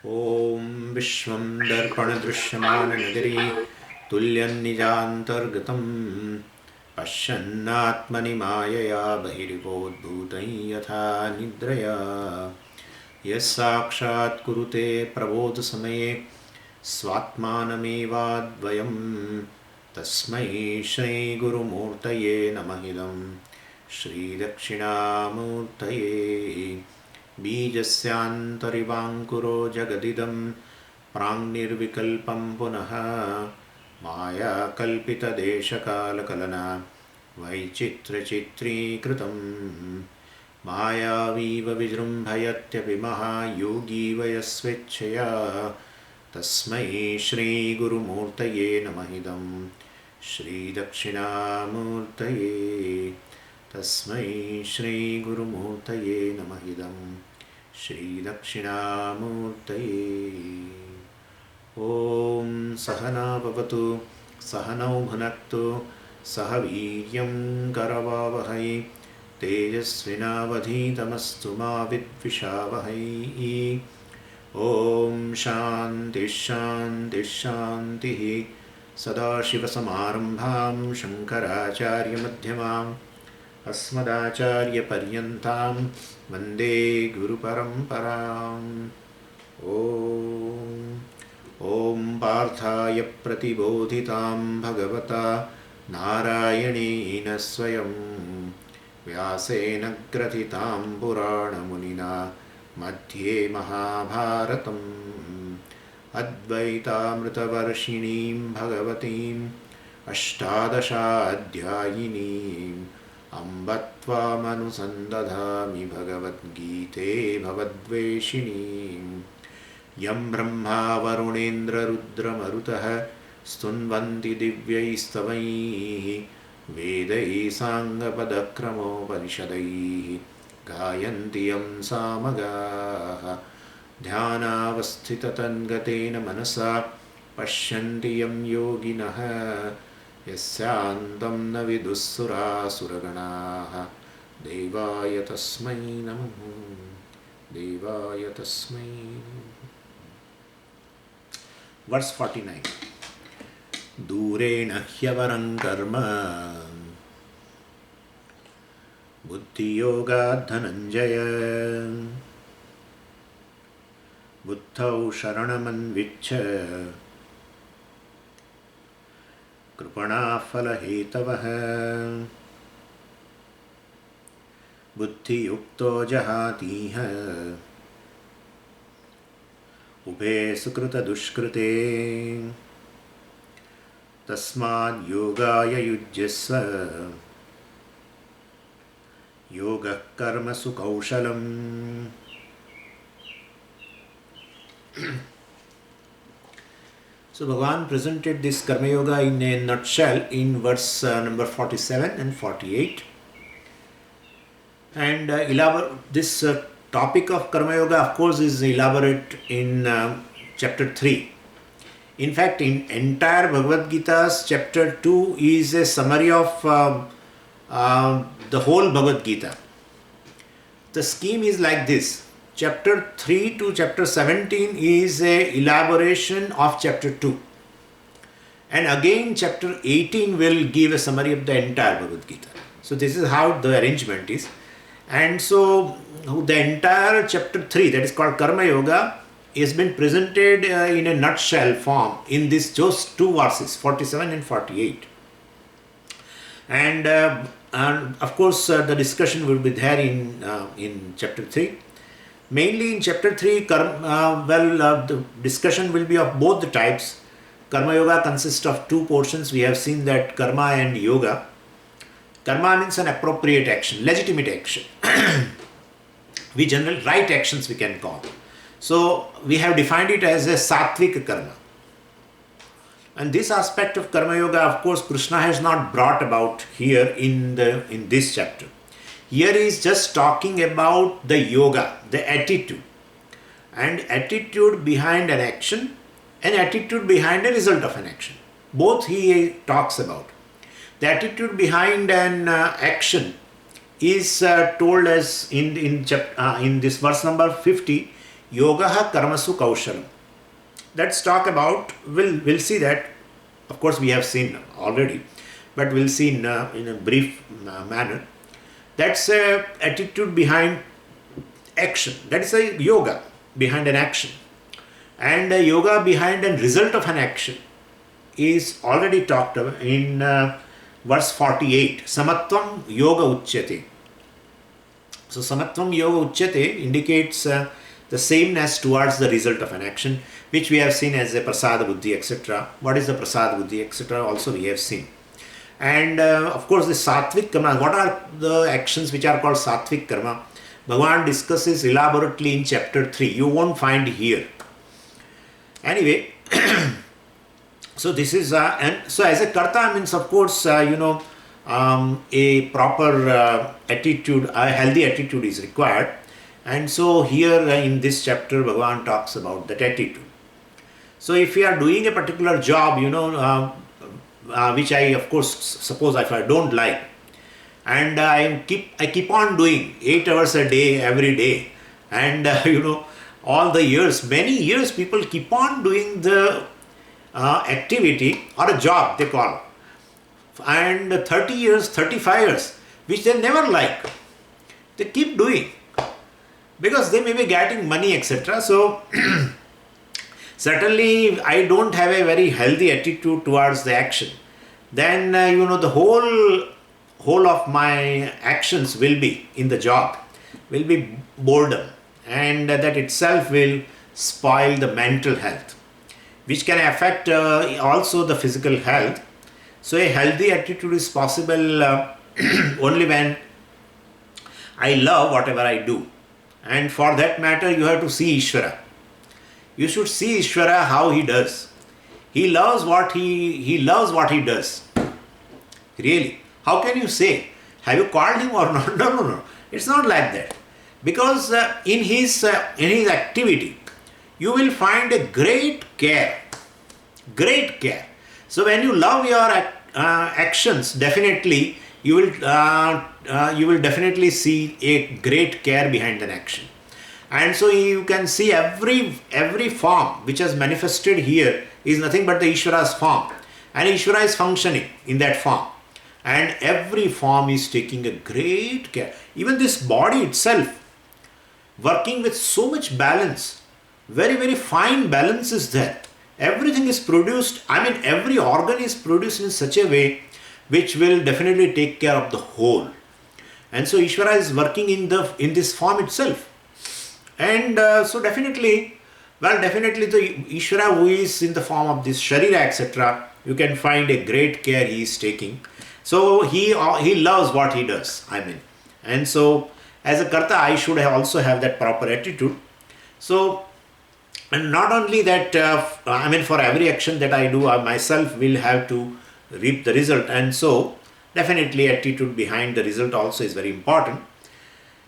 ॐ विश्वं दर्पणदृश्यमाननगरी तुल्यन्निजान्तर्गतं पश्यन्नात्मनि मायया बहिर्गोद्भूतं यथा निद्रया यः साक्षात् कुरुते प्रबोधसमये स्वात्मानमेवाद्वयं तस्मै श्रीगुरुमूर्तये नमः इदं श्रीदक्षिणामूर्तये बीजस्यान्तरिवाङ्कुरो जगदिदं प्राङ्निर्विकल्पं पुनः मायाकल्पितदेशकालकलना वैचित्र्यचित्रीकृतं मायावीव विजृम्भयत्यपि महायोगी वयस्वेच्छया तस्मै श्रीगुरुमूर्तये नमः इदं श्रीदक्षिणामूर्तये तस्मै श्रीगुरुमूर्तये नमः इदं श्रीदक्षिणामूर्तये। ॐ सहना भवतु सहनौ भुनक्तु सह वीर्यं करवावहै तेजस्विनावधीतमस्तु मा विद्विषावहै। ॐ शान्तिः शान्तिः शान्तिः। सदाशिवसमारम्भां शङ्कराचार्यमध्यमाम् अस्मदाचार्यपर्यन्तां वन्दे गुरुपरम्पराम्। ॐ पार्थाय प्रतिबोधितां भगवता नारायणेन स्वयं व्यासेन ग्रथितां पुराणमुनिना मध्ये महाभारतम् अद्वैतामृतवर्षिणीं भगवतीम् अष्टादशाध्यायिनीम् अम्ब त्वामनुसन्दधामि भगवद्गीते भवद्वेषिणीम्। यं ब्रह्मा वरुणेन्द्ररुद्रमरुतः स्तुन्वन्ति दिव्यैस्तवैः वेदैः साङ्गपदक्रमोपनिषदैः गायन्ति यं सामगाः ध्यानावस्थिततन्गतेन मनसा पश्यन्ति यं योगिनः यस्यान्तं न विदुःसुरासुरगणाः देवाय तस्मै नमः देवाय तस्मै। Verse 49. दूरेण ह्यवरं कर्म बुद्धियोगात् धनञ्जय बुद्धौ शरणमन्विच्छ कृपणाः फलहेतवः बुद्धियुक्तो जहातीह उभे सुकृतदुष्कृते तस्माद् योगाय युज्यस्व योगः कर्मसु कौशलम्। So Bhagavan presented this Karma Yoga in a nutshell in verse number 47 and 48. And this topic of Karma Yoga, of course, is elaborate in chapter 3. In fact, in entire Bhagavad Gita's chapter 2 is a summary of the whole Bhagavad Gita. The scheme is like this. Chapter 3 to chapter 17 is a elaboration of chapter 2. And again chapter 18 will give a summary of the entire Bhagavad Gita. So this is how the arrangement is. And so the entire chapter 3, that is called Karma Yoga, has been presented in a nutshell form in these just two verses, 47 and 48. And of course the discussion will be there in chapter 3. Mainly in chapter 3, the discussion will be of both the types. Karma Yoga consists of two portions. We have seen that Karma and Yoga. Karma means an appropriate action, legitimate action. We generally right actions we can call. So we have defined it as a Sattvic Karma. And this aspect of Karma Yoga, of course, Krishna has not brought about here in this chapter. Here he is just talking about the yoga, the attitude, and attitude behind an action and attitude behind a result of an action. Both he talks about. The attitude behind an action is told as in this verse number 50. Yogaha karmasu kaushalam. Let's talk about, we'll see that, of course we have seen already, but we'll see in a brief manner. That's a attitude behind action. That is a yoga behind an action. And yoga behind a result of an action is already talked about in verse 48. Samatvam yoga uchyate. So samatvam yoga uchyate indicates the sameness towards the result of an action, which we have seen as a prasada buddhi, etc. What is the prasada buddhi, etc. also we have seen. And of course the sattvic karma, what are the actions which are called sattvic karma? Bhagavan discusses elaborately in chapter 3. You won't find here. Anyway, so this is, and so as a karta means, of course, a proper attitude, a healthy attitude is required. And so here in this chapter, Bhagavan talks about that attitude. So if you are doing a particular job, which I, of course, suppose if I don't like, and I keep on doing 8 hours a day, every day, and all the years, many years, people keep on doing the activity or a job they call, and 30 years, 35 years, which they never like, they keep doing because they may be getting money, etc. So certainly I don't have a very healthy attitude towards the action. Then the whole of my actions will be in the job will be boredom, and that itself will spoil the mental health, which can affect also the physical health. So a healthy attitude is possible only when I love whatever I do. And for that matter, you have to see Ishvara. You should see Ishvara how he does. He loves what he loves what he does. Really. How can you say, have you called him or not? No. It's not like that. Because in his activity, you will find a great care. Great care. So when you love your actions, definitely you will definitely see a great care behind an action. And so you can see every form which has manifested here is nothing but the Ishvara's form. And Ishvara is functioning in that form. And every form is taking a great care. Even this body itself, working with so much balance, very, very fine balance is there. Everything is produced, every organ is produced in such a way which will definitely take care of the whole. And so Ishvara is working in this form itself. And so definitely the Ishvara who is in the form of this Sharira, etc., you can find a great care he is taking. So he loves what he does, And so as a karta, I should also have that proper attitude. So, and not only that, for every action that I do, I myself will have to reap the result. And so definitely attitude behind the result also is very important.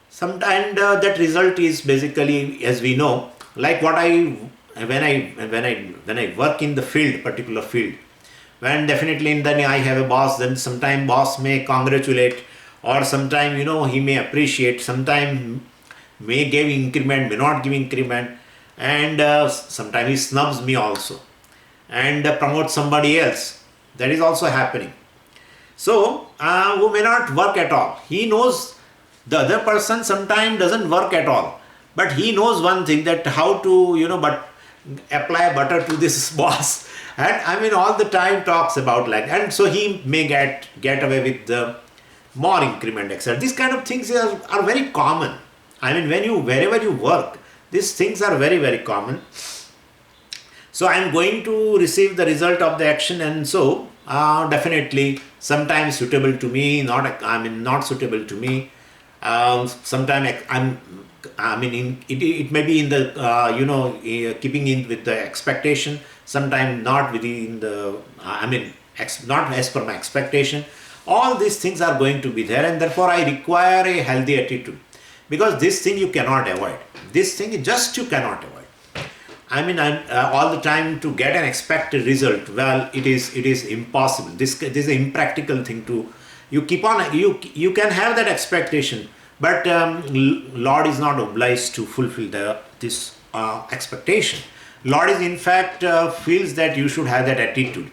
Sometimes that result is basically, as we know, like when I work in the field, particular field, when definitely then I have a boss, then sometime boss may congratulate, or sometime he may appreciate, sometime may give increment, may not give increment, and sometimes he snubs me also and promotes somebody else. That is also happening. So who may not work at all, he knows the other person sometimes doesn't work at all, but he knows one thing, that how to but apply butter to this boss. And all the time talks about like, and so he may get away with the more increment, etc. These kind of things are very common. Wherever you work, these things are very, very common. So I am going to receive the result of the action, and so definitely sometimes suitable to me, not suitable to me. Sometimes it may be in the keeping in with the expectation. Sometimes not within the not as per my expectation. All these things are going to be there, and therefore I require a healthy attitude, because this thing you cannot avoid. This thing just you cannot avoid. All the time to get an expected result, well, it is impossible. This is an impractical thing to. You keep on, you can have that expectation, but Lord is not obliged to fulfill this expectation. Lord is in fact feels that you should have that attitude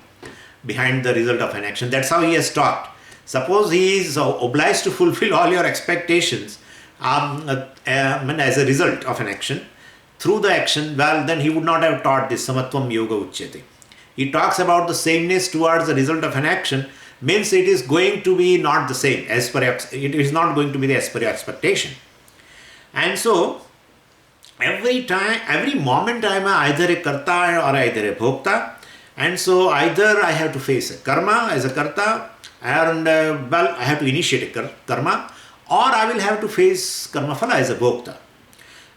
behind the result of an action. That's how he has taught. Suppose he is obliged to fulfill all your expectations as a result of an action, through the action, well, then he would not have taught this samatvam yoga uchyate. He talks about the sameness towards the result of an action, means it is going to be not the same as per it is not going to be as per your expectation. And so every time, every moment I am either a karta or either a bhokta, and so either I have to face a karma as a karta, and well, I have to initiate a karma, or I will have to face karma phala as a bhokta.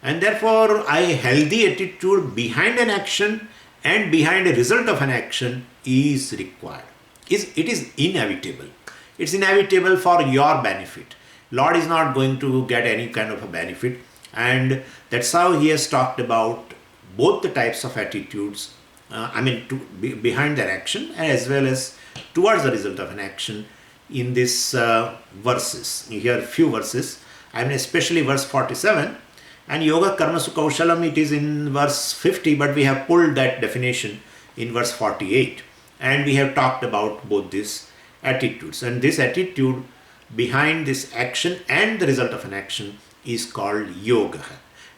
And therefore, a healthy attitude behind an action and behind a result of an action is required. It is inevitable. It's inevitable for your benefit. Lord is not going to get any kind of a benefit, and that's how he has talked about both the types of attitudes. Behind their action as well as towards the result of an action in these verses. Here, few verses. Especially verse 47. And yoga karma su kaushalam, it is in verse 50, but we have pulled that definition in verse 48. And we have talked about both these attitudes. And this attitude behind this action and the result of an action is called yoga.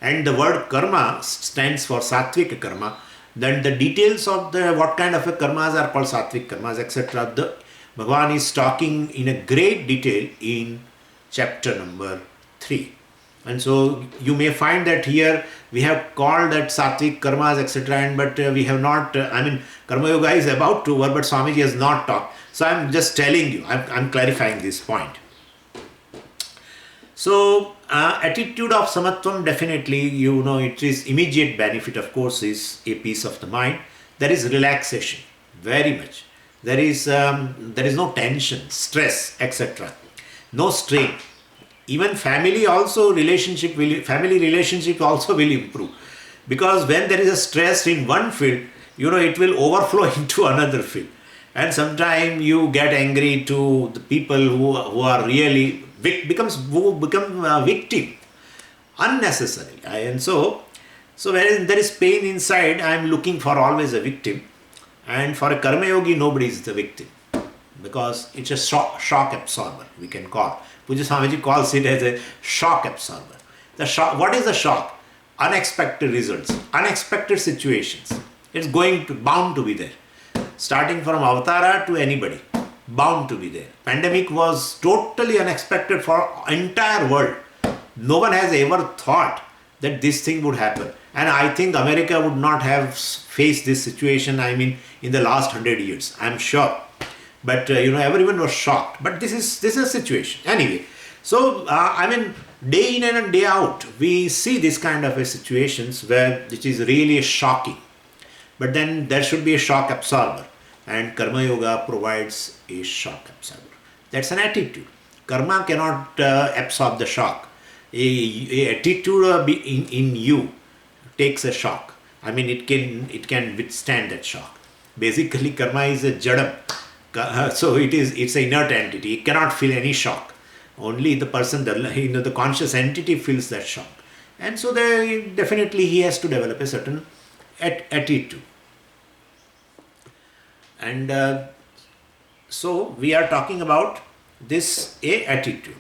And the word karma stands for sattvic karma. Then the details of what kind of a karmas are called sattvic karmas, etc. The Bhagavan is talking in a great detail in chapter number 3. And so you may find that here we have called that sattvic karmas, etc. But we have not, Karma Yoga is about to over, but Swamiji has not talked. So I am just telling you, I am clarifying this point. So attitude of samatvam, definitely, it is immediate benefit, of course, is a peace of the mind. There is relaxation, very much. There is no tension, stress, etc. No strain. Even family relationship also will improve, because when there is a stress in one field, it will overflow into another field, and sometimes you get angry to the people who are really become victim unnecessarily. And so whereas there is pain inside, I am looking for always a victim, and for a karma yogi nobody is the victim, because it's a shock absorber, we can call. Puja Swamiji calls it as a shock absorber. What is the shock? Unexpected results, unexpected situations. It's bound to be there. Starting from Avatara to anybody, bound to be there. Pandemic was totally unexpected for entire world. No one has ever thought that this thing would happen. And I think America would not have faced this situation, in the last 100 years, I'm sure. But everyone was shocked. But this is a situation. Anyway, so day in and day out, we see this kind of a situations which is really shocking. But then there should be a shock absorber, and Karma Yoga provides a shock absorber. That's an attitude. Karma cannot absorb the shock. A attitude in you takes a shock. It can withstand that shock. Basically, karma is a jadam. So it's an inert entity. It cannot feel any shock. Only the person, the conscious entity feels that shock. And so definitely he has to develop a certain attitude. And so we are talking about this attitude.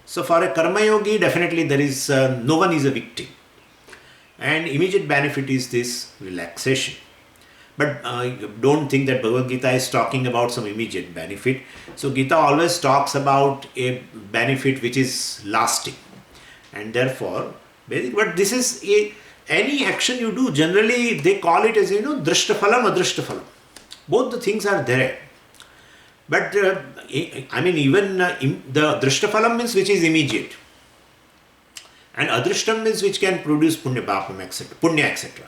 So for a karma yogi, definitely there is no one is a victim. And immediate benefit is this relaxation. But don't think that Bhagavad Gita is talking about some immediate benefit. So Gita always talks about a benefit which is lasting. And therefore, but this is any action you do, generally they call it as, drishtaphalam, adrishtaphalam. Both the things are there. But even the drishtaphalam means which is immediate. And adrishtam means which can produce punya, papam, etc. Punya, etc.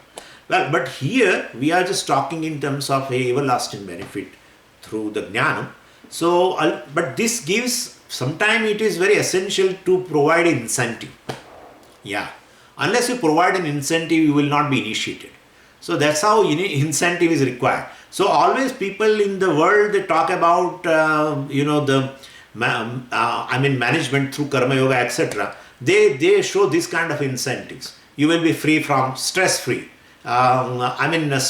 Well, but here we are just talking in terms of a everlasting benefit through the jnana. So, but this gives, sometimes it is very essential to provide an incentive. Yeah. Unless you provide an incentive, you will not be initiated. So that's how incentive is required. So always people in the world, they talk about, management through karma yoga, etc. They show this kind of incentives. you will be free from stress-free.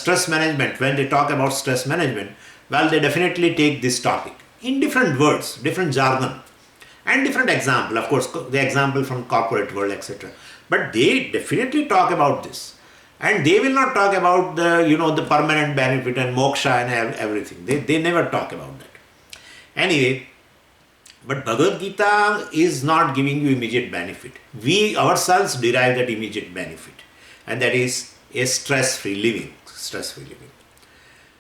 Stress management, when they talk about stress management, well, they definitely take this topic in different words, different jargon, and different example. Of course, the example from corporate world, etc. But they definitely talk about this. And they will not talk about the permanent benefit and moksha and everything. They never talk about that. Anyway, but Bhagavad Gita is not giving you immediate benefit. We ourselves derive that immediate benefit, and that is a stress-free living. Stress-free living.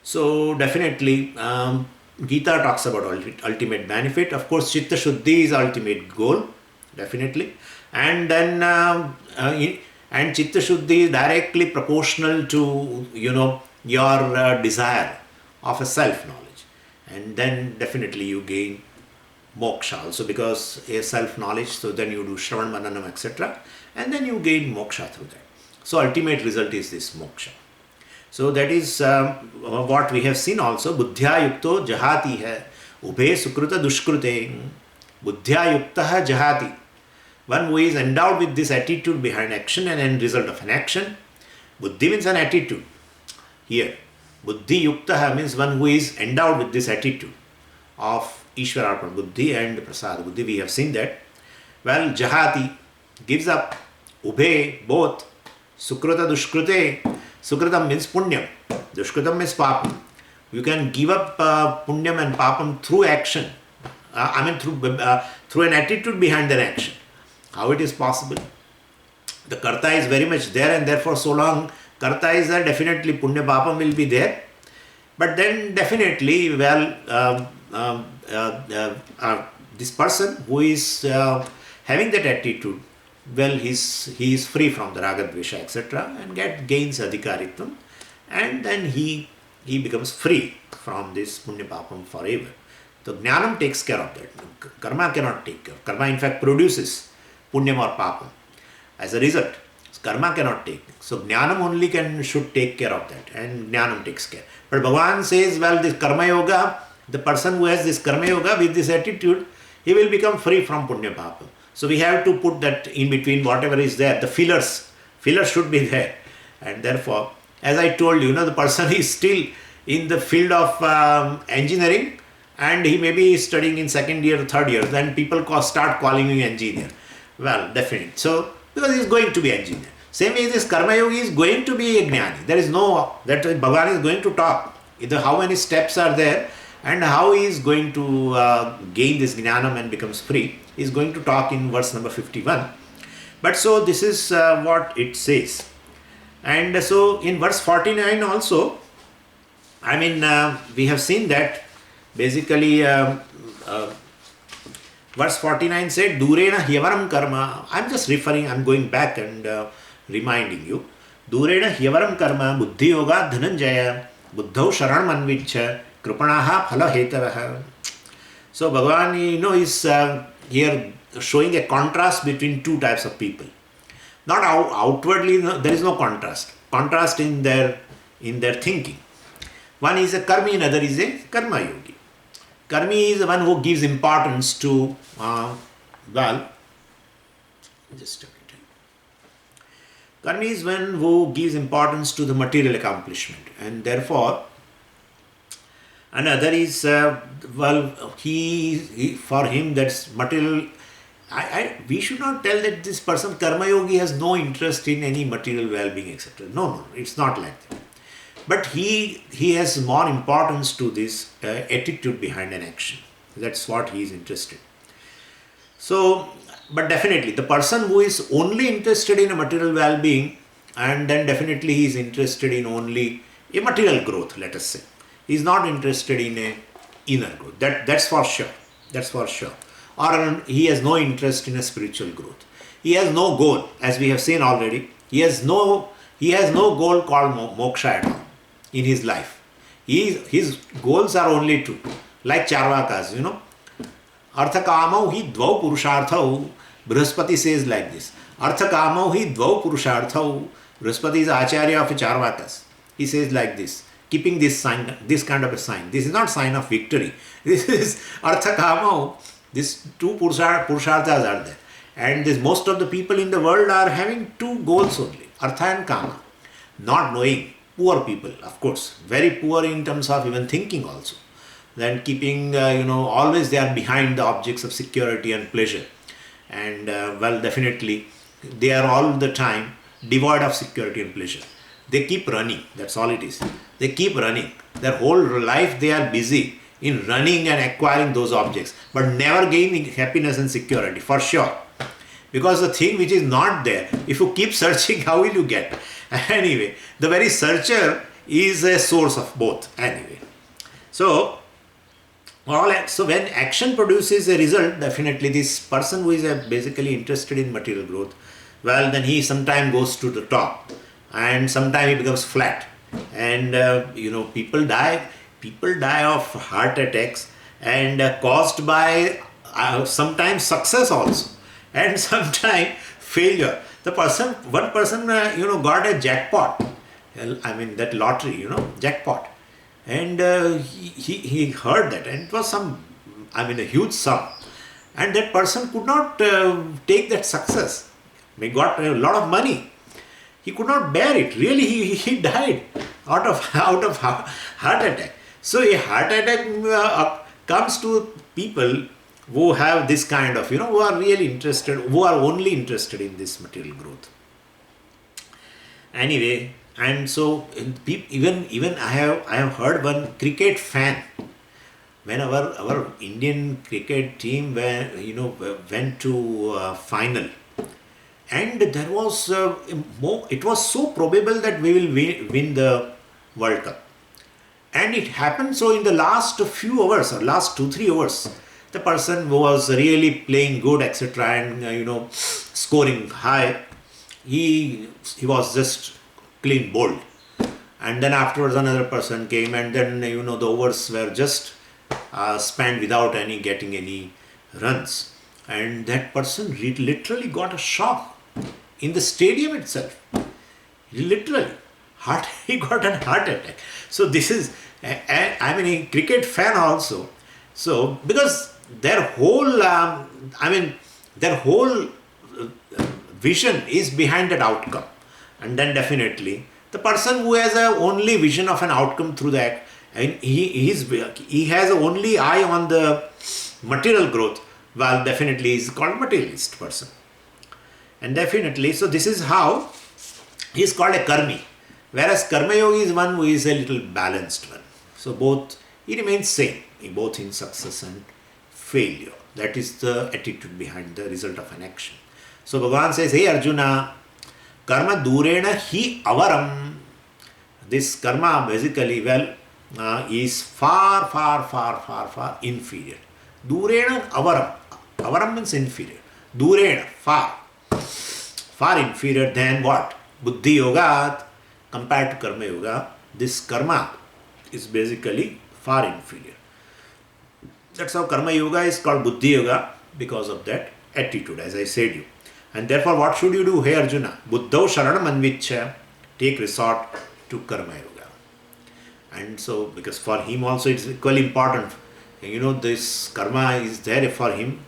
So definitely, Gita talks about ultimate benefit. Of course, Chitta Shuddhi is ultimate goal, definitely, and then and Chitta Shuddhi is directly proportional to your desire of a self-knowledge, and then definitely you gain moksha also, because a self-knowledge. So then you do Shravan Mananam, etc., and then you gain moksha through that. So ultimate result is this moksha. So that is what we have seen also. Buddhya yukto jahati hai, ubhe sukruta dushkrute. Buddhya yukta jahati. One who is endowed with this attitude behind action and end result of an action. Buddhi means an attitude. Here, buddhi yukta means one who is endowed with this attitude of Ishwararpan buddhi and prasad buddhi. We have seen that. Well, jahati gives up, ubhe both, sukruta dushkrute. Sukritam means punyam, dushkritam means papam. You can give up punyam and papam through action. Through an attitude behind an action. How it is possible? The karta is very much there, and therefore so long karta is there, definitely punya papam will be there. But then definitely, this person who is having that attitude, well, he is free from the raga, dvesha, etc., and gains adhikaritvam, and then he becomes free from this punya papam forever. So jnanam takes care of that. Karma cannot take care. Karma in fact produces punyam or papam. As a result, karma cannot take. So jnanam only should take care of that, and jnanam takes care. But Bhagavan says, well, this karma yoga, the person who has this karma yoga with this attitude, he will become free from punya papam. So we have to put that in between whatever is there. The fillers should be there. And therefore, as I told you, the person is still in the field of engineering, and he may be studying in second year or third year. Then people start calling him engineer. Well, definitely. So, because he is going to be engineer. Same way this karma yogi is going to be a jnani. There is no, that Bhagavan is going to talk. How many steps are there and how he is going to gain this jnanam and becomes free. He is going to talk in verse number 51. But so this is what it says. And so in verse 49 also, we have seen that basically verse 49 said, Durena hyavaram karma. I'm just referring, I'm going back and reminding you. Durena hyavaram karma, buddhi yoga dhananjaya, buddhau sharanam anvichya, kripanaha phala hetavaha. So Bhagavan, is here showing a contrast between two types of people. Not outwardly, there is no contrast. Contrast in their thinking. One is a karmi, another is a karma yogi. Karmi is the one who gives importance to, just a minute. Karmi is one who gives importance to the material accomplishment, and therefore, another is, for him that's material. We should not tell that this person, karma yogi, has no interest in any material well-being, etc. No, it's not like that. But he has more importance to this attitude behind an action. That's what he is interested. So, but definitely the person who is only interested in a material well-being, and then definitely he is interested in only a material growth, let us say. He is not interested in a inner growth. That's for sure. That's for sure. Or he has no interest in a spiritual growth. He has no goal, as we have seen already. He has no goal called moksha at all in his life. His goals are only two, like Charvakas, Artha kamau hi dvau purusharthau. Brihaspati says like this. Artha kamau hi dvau purusharthau. Brihaspati is Acharya of Charvakas. He says like this, keeping this sign, this kind of a sign. This is not sign of victory. This is Artha kamau. These two purusharthas are there. And this, most of the people in the world are having two goals only, artha and kama. Not knowing, poor people, of course, very poor in terms of even thinking also. Then keeping, always they are behind the objects of security and pleasure. And definitely they are all the time devoid of security and pleasure. They keep running, that's all it is. They keep running. Their whole life they are busy in running and acquiring those objects, but never gaining happiness and security, for sure. Because the thing which is not there, if you keep searching, how will you get? Anyway, the very searcher is a source of both. Anyway, so when action produces a result, definitely this person who is basically interested in material growth, well, then he sometimes goes to the top, and sometimes he becomes flat, and people die of heart attacks, and caused by sometimes success also, and sometimes failure. One person got a jackpot, that lottery, jackpot, and he heard that, and it was a huge sum, and that person could not take that success. He got a lot of money. He could not bear it. Really, he died out of heart attack. So a heart attack comes to people who have this kind of, who are really interested, who are only interested in this material growth. Anyway, and so even I have heard one cricket fan, when our Indian cricket team went to final, and there was it was so probable that we will win the World Cup, and it happened. So in the last few hours, or last 2-3 hours, the person was really playing good, etc., and scoring high. He was just clean bowled, and then afterwards another person came, and then the overs were just spent without getting any runs, and that person literally got a shock in the stadium itself. Literally, he got a heart attack. So this is, a cricket fan also. So because their whole, their whole vision is behind that outcome, and then definitely the person who has a only vision of an outcome through that, and he has only eye on the material growth, well, definitely is called materialist person. And definitely, so this is how he is called a karmi, whereas karma yogi is one who is a little balanced one. So both, he remains same, both in success and failure. That is the attitude behind the result of an action. So Bhagavan says, hey Arjuna, karma durena hi avaram. This karma basically, is far inferior. Durena avaram. Avaram means inferior. Durena, far inferior than what? Buddhi yoga compared to karma yoga. This karma is basically far inferior. That's how karma yoga is called buddhi yoga, because of that attitude, as I said you. And therefore, what should you do? Hey Arjuna, buddhau sharanam anvichya, take resort to karma yoga. And so, because for him also it's equally important, this karma is there for him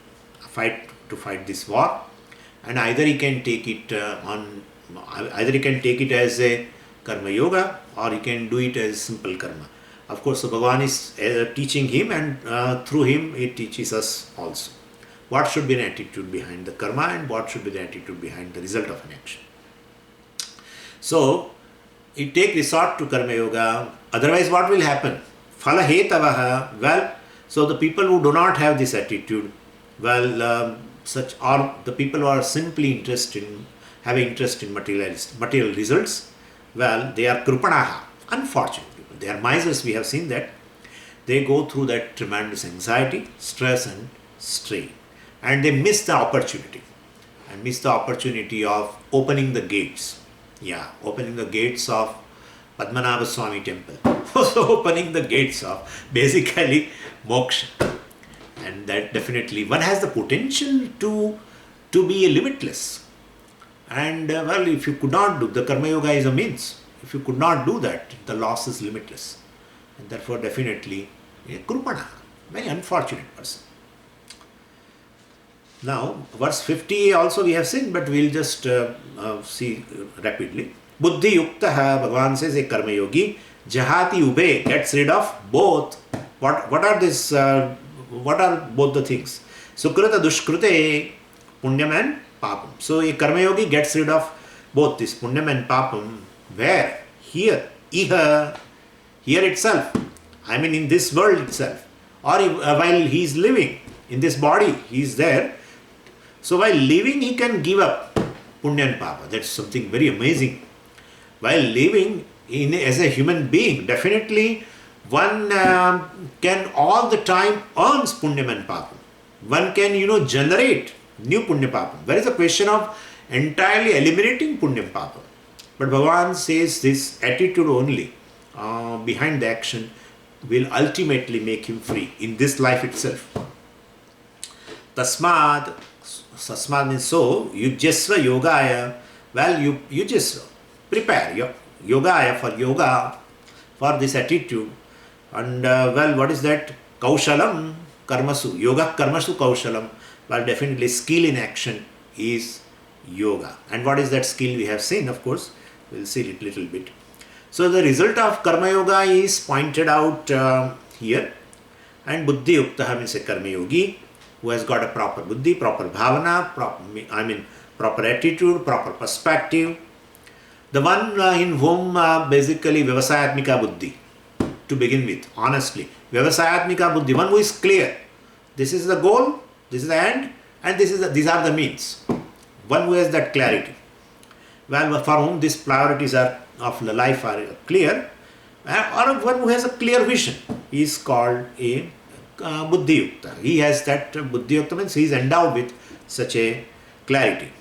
to fight this war, and either he can take it as a karma yoga, or he can do it as simple karma. Of course, so Bhagavan is teaching him, and through him he teaches us also what should be an attitude behind the karma, and what should be the attitude behind the result of an action. So, you take resort to karma yoga, otherwise what will happen? Phala hetavaha, well, so the people who do not have this attitude, such are the people who are simply having interest in material results, well, they are krupanaha, unfortunate people. They are misers, we have seen that. They go through that tremendous anxiety, stress and strain, and they miss the opportunity, of opening the gates. Opening the gates of Padmanabha Swami temple. Also opening the gates of basically moksha. And that definitely, one has the potential to be limitless. And if you could not do, the karma yoga is a means. If you could not do that, the loss is limitless. And therefore definitely a krupana, very unfortunate person. Now, verse 50 also we have seen, but we'll just see rapidly. Buddhi yuktaha, Bhagavan says, a karma yogi, jahati ube, gets rid of both. What are this? What are both the things? Sukrita dushkrute, punyam and papam. So a karma yogi gets rid of both this punyam and papam. Where? Here. Iha. Here itself. I mean in this world itself. Or while he is living in this body, he is there. So while living, he can give up punya and papa. That's something very amazing. While living as a human being, definitely one can all the time earns punya and papa. One can, generate new punya papa. There is a question of entirely eliminating punya and papa. But Bhagavan says this attitude only behind the action will ultimately make him free in this life itself. Tasmad means so, yujyasva yogaya. Well, you just prepare your yogaya for yoga, for this attitude. And what is that? Kaushalam karmasu. Yoga karmasu kaushalam. Well, definitely skill in action is yoga. And what is that skill we have seen, of course? We'll see it little bit. So the result of karma yoga is pointed out here. And buddhi yuktaha means a karma yogi who has got a proper buddhi, proper bhavana, proper attitude, proper perspective. The one in whom basically vyavasayatmika buddhi, to begin with, honestly. Vyavasayatmika buddhi, one who is clear. This is the goal, this is the end, and these are the means. One who has that clarity. Well, for whom these priorities of the life are clear, or one who has a clear vision, he is called a buddhi yukta. He has that buddhi yukta, means he is endowed with such a clarity,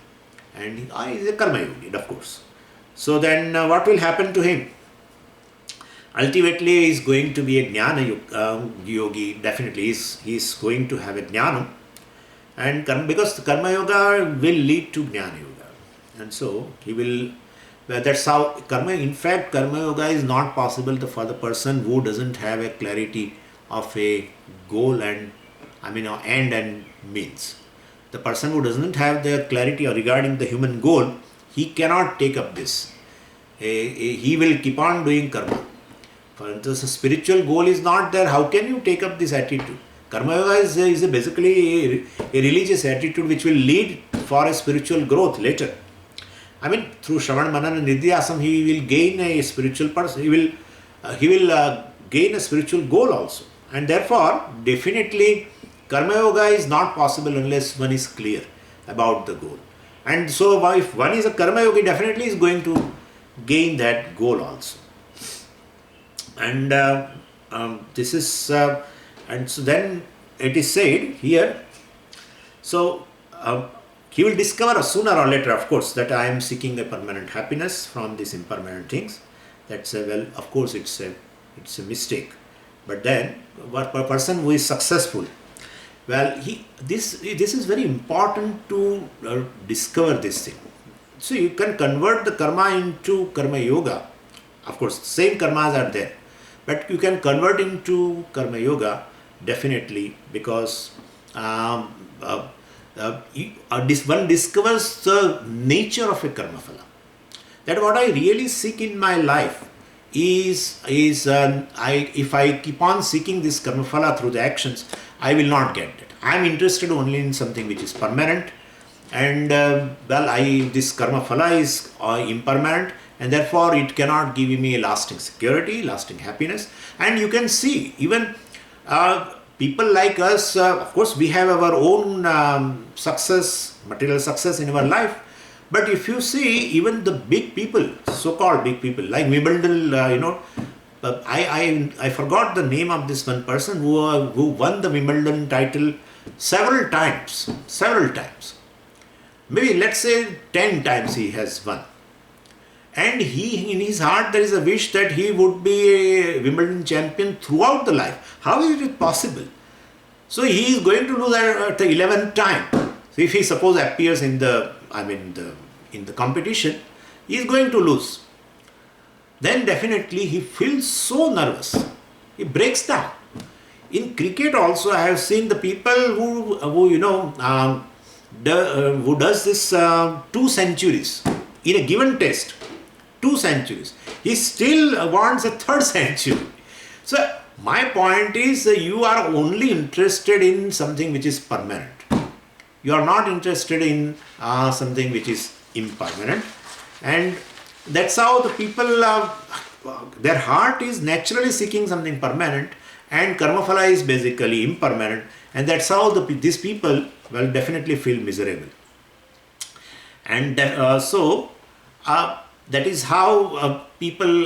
and he is a karma yogi, of course. So then what will happen to him? Ultimately he is going to be a jnana yogi. Definitely he is going to have a jnana, and because the karma yoga will lead to jnana yoga, and so he will. That's how karma. In fact, karma yoga is not possible for the person who doesn't have a clarity of a goal and end and means. The person who doesn't have the clarity regarding the human goal, he cannot take up this. He will keep on doing karma. For instance, a spiritual goal is not there. How can you take up this attitude? Karma yoga is basically a religious attitude which will lead for a spiritual growth later. Through Shravan, Manan and Nidhyasam, he will gain a spiritual person. He will gain a spiritual goal also. And therefore, definitely, karma yoga is not possible unless one is clear about the goal. And so, if one is a karma yogi, definitely is going to gain that goal also. And this is, and so then it is said here. So. He will discover sooner or later, of course, that I am seeking a permanent happiness from these impermanent things. That's of course, it's a mistake. But then, a person who is successful, this is very important to discover this thing. So you can convert the karma into karma yoga. Of course, same karmas are there, but you can convert into karma yoga definitely, because one discovers the nature of a karma phala. That what I really seek in my life is if I keep on seeking this karma phala through the actions, I will not get it. I am interested only in something which is permanent, and this karma phala is impermanent, and therefore it cannot give me a lasting security, lasting happiness. And you can see even people like us, of course, we have our own success, material success in our life. But if you see, even the big people, so-called big people, like Wimbledon, I forgot the name of this one person who won the Wimbledon title several times. Maybe let's say 10 times he has won. And in his heart, there is a wish that he would be a Wimbledon champion throughout the life. How is it possible? So he is going to lose at the 11th time. So if he suppose appears in the competition, he is going to lose. Then definitely he feels so nervous. He breaks down. In cricket also, I have seen the people who who does this 2 centuries in a given test, 2 centuries, he still wants a third century. So my point is you are only interested in something which is permanent. You are not interested in something which is impermanent, and that's how the people, their heart is naturally seeking something permanent, and karma phala is basically impermanent, and that's how these people will definitely feel miserable. And that is how people,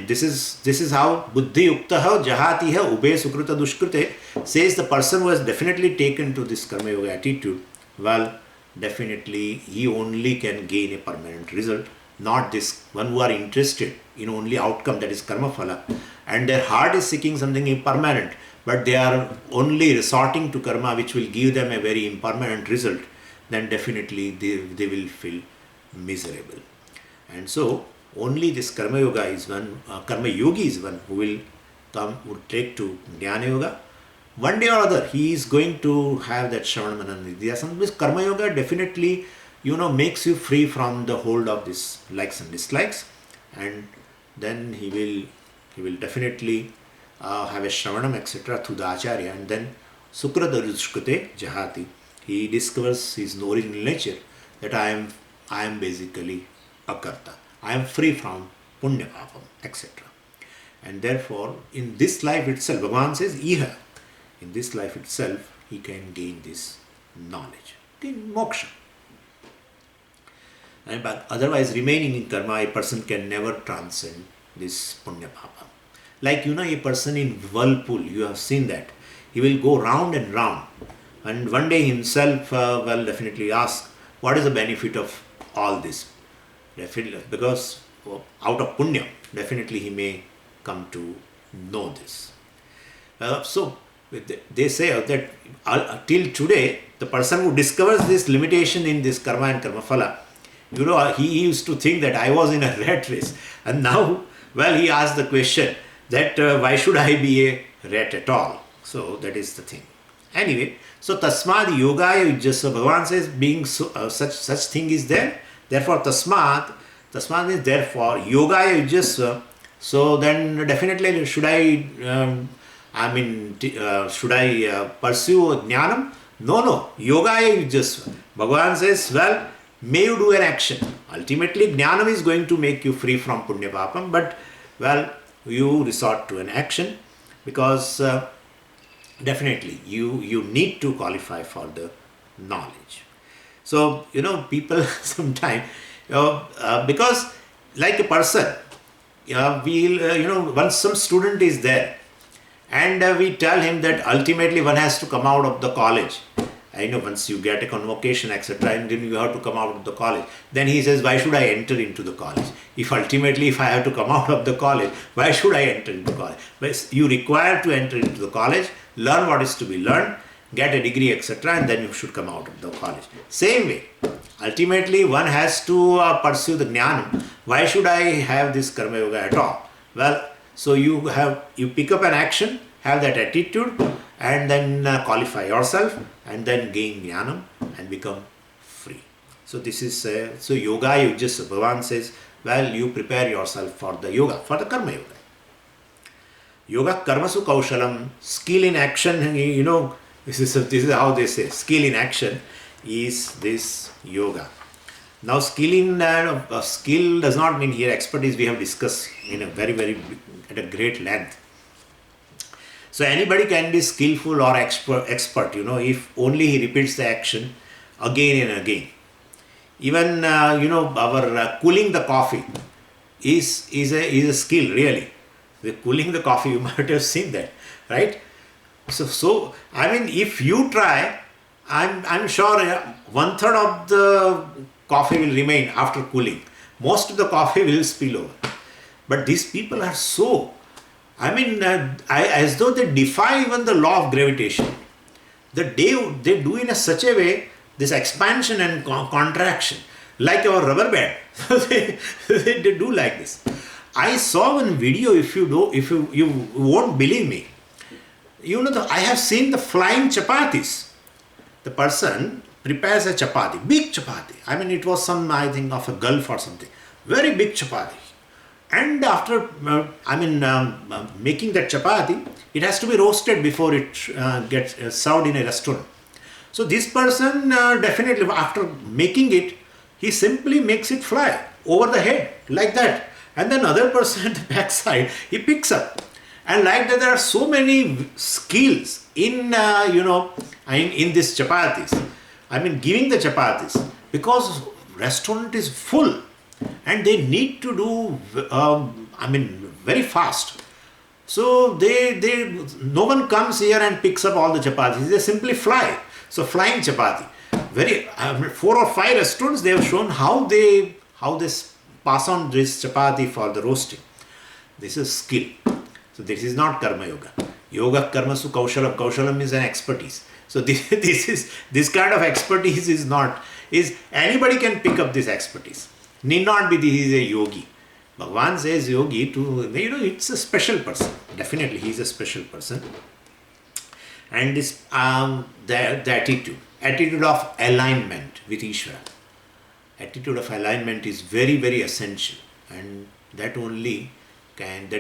this is how buddhi yuktaha jahatiha ube sukrita dushkrite says the person who has definitely taken to this karma yoga attitude, well, definitely he only can gain a permanent result, not this one who are interested in only outcome, that is karma phala, and their heart is seeking something impermanent, but they are only resorting to karma which will give them a very impermanent result, then definitely they will feel miserable. And so only this karma yoga is one, karma yogi is one who will come, would take to jnana yoga. One day or other he is going to have that shravana manana nidhyasana. This karma yoga definitely, makes you free from the hold of this likes and dislikes, and then he will definitely have a shravanam etc. through the acharya, and then sukrata dushkrite jahati, he discovers his original nature, that I am basically akarta, I am free from punya papam etc. And therefore in this life itself, Bhagavan says iha, in this life itself he can gain this knowledge, gain moksha. But otherwise remaining in karma, a person can never transcend this punya papa. Like a person in whirlpool, you have seen that. He will go round and round, and one day himself will definitely ask, what is the benefit of all this? Definitely, because out of punya, definitely he may come to know this. So they say that till today, the person who discovers this limitation in this karma and karma phala, he used to think that I was in a rat race, and now, well, he asked the question that why should I be a rat at all? So that is the thing. Anyway, so tasmad yogaya yujya. So Bhagavan says, being such thing is there, therefore tasmad means therefore, yogaya yujya. So then definitely should I pursue jnanam? No, yogaya yujya. Bhagavan says, well, may you do an action. Ultimately, jnanam is going to make you free from punya papam, but, well, you resort to an action, because definitely you need to qualify for the knowledge. So, people sometimes, because like a person, once some student is there, and we tell him that ultimately one has to come out of the college. I know once you get a convocation, etc., and then you have to come out of the college. Then he says, why should I enter into the college? If I have to come out of the college, why should I enter into college? But you require to enter into the college, learn what is to be learned, get a degree, etc., and then you should come out of the college. Same way, ultimately one has to pursue the jnanam. Why should I have this karma yoga at all? Well, so you pick up an action, have that attitude, and then qualify yourself, and then gain jnanam and become free. So this is so yoga yujya. Bhagavan says, well, you prepare yourself for the yoga, for the karma yoga. Yoga karmasu kaushalam, skill in action. This is how they say, skill in action is this yoga. Now, skill does not mean here expertise. We have discussed in a very at a great length. So anybody can be skillful or expert, if only he repeats the action again and again. Even our cooling the coffee is a skill, really. The cooling the coffee, you might have seen that, right? So if you try, I'm sure 1/3 of the coffee will remain after cooling. Most of the coffee will spill over. But these people are so, as though they defy even the law of gravitation. That they do in such a way, this expansion and contraction, like our rubber band. they do like this. I saw one video, if you won't believe me. I have seen the flying chapatis. The person prepares a chapati, big chapati. I mean, it was some, I think, of a gulf or something. Very big chapati. And after, making that chapati, it has to be roasted before it gets served in a restaurant. So this person definitely, after making it, he simply makes it fly over the head like that. And then other person at the backside, he picks up. And like that, there are so many skills in, in this chapatis. I mean, giving the chapatis, because restaurant is full and they need to do, very fast. So no one comes here and picks up all the chapatis. They simply fly. So flying chapati. 4 or 5 restaurants, they have shown how they pass on this chapati for the roasting. This is skill. So this is not karma yoga. Yoga karma su kaushalam. Kaushalam is an expertise. So this kind of expertise is anybody can pick up this expertise. Need not be this is a yogi. Bhagavan says yogi it's a special person. Definitely he is a special person. And this the attitude of alignment with Ishvara. Attitude of alignment is very, very essential, and that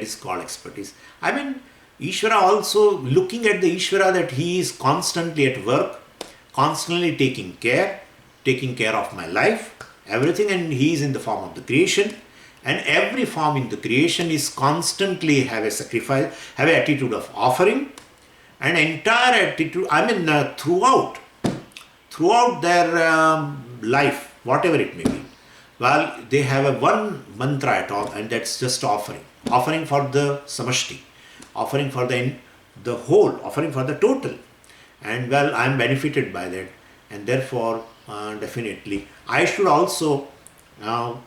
is called expertise. I mean, Ishvara also, looking at the Ishvara, that he is constantly at work, constantly taking care of my life, everything, and he is in the form of the creation, and every form in the creation is constantly have a sacrifice, have an attitude of offering, and entire attitude, throughout their life, whatever it may be. Well, they have a one mantra at all, and that's just offering. Offering for the samashti, offering for the whole, offering for the total. And well, I am benefited by that, and therefore, definitely, I should also,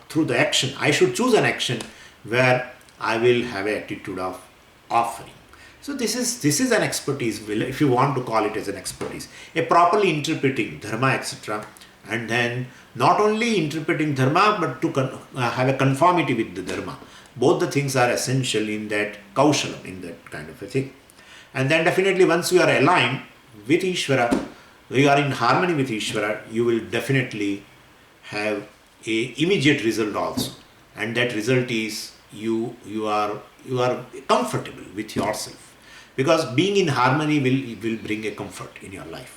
through the action, I should choose an action where I will have an attitude of offering. So this is an expertise, if you want to call it as an expertise, a properly interpreting dharma, etc. And then not only interpreting dharma, but to have a conformity with the dharma. Both the things are essential in that kaushalam, in that kind of a thing. And then definitely once you are aligned with Ishvara, you are in harmony with Ishvara, you will definitely have a immediate result also. And that result is you are comfortable with yourself. Because being in harmony will bring a comfort in your life.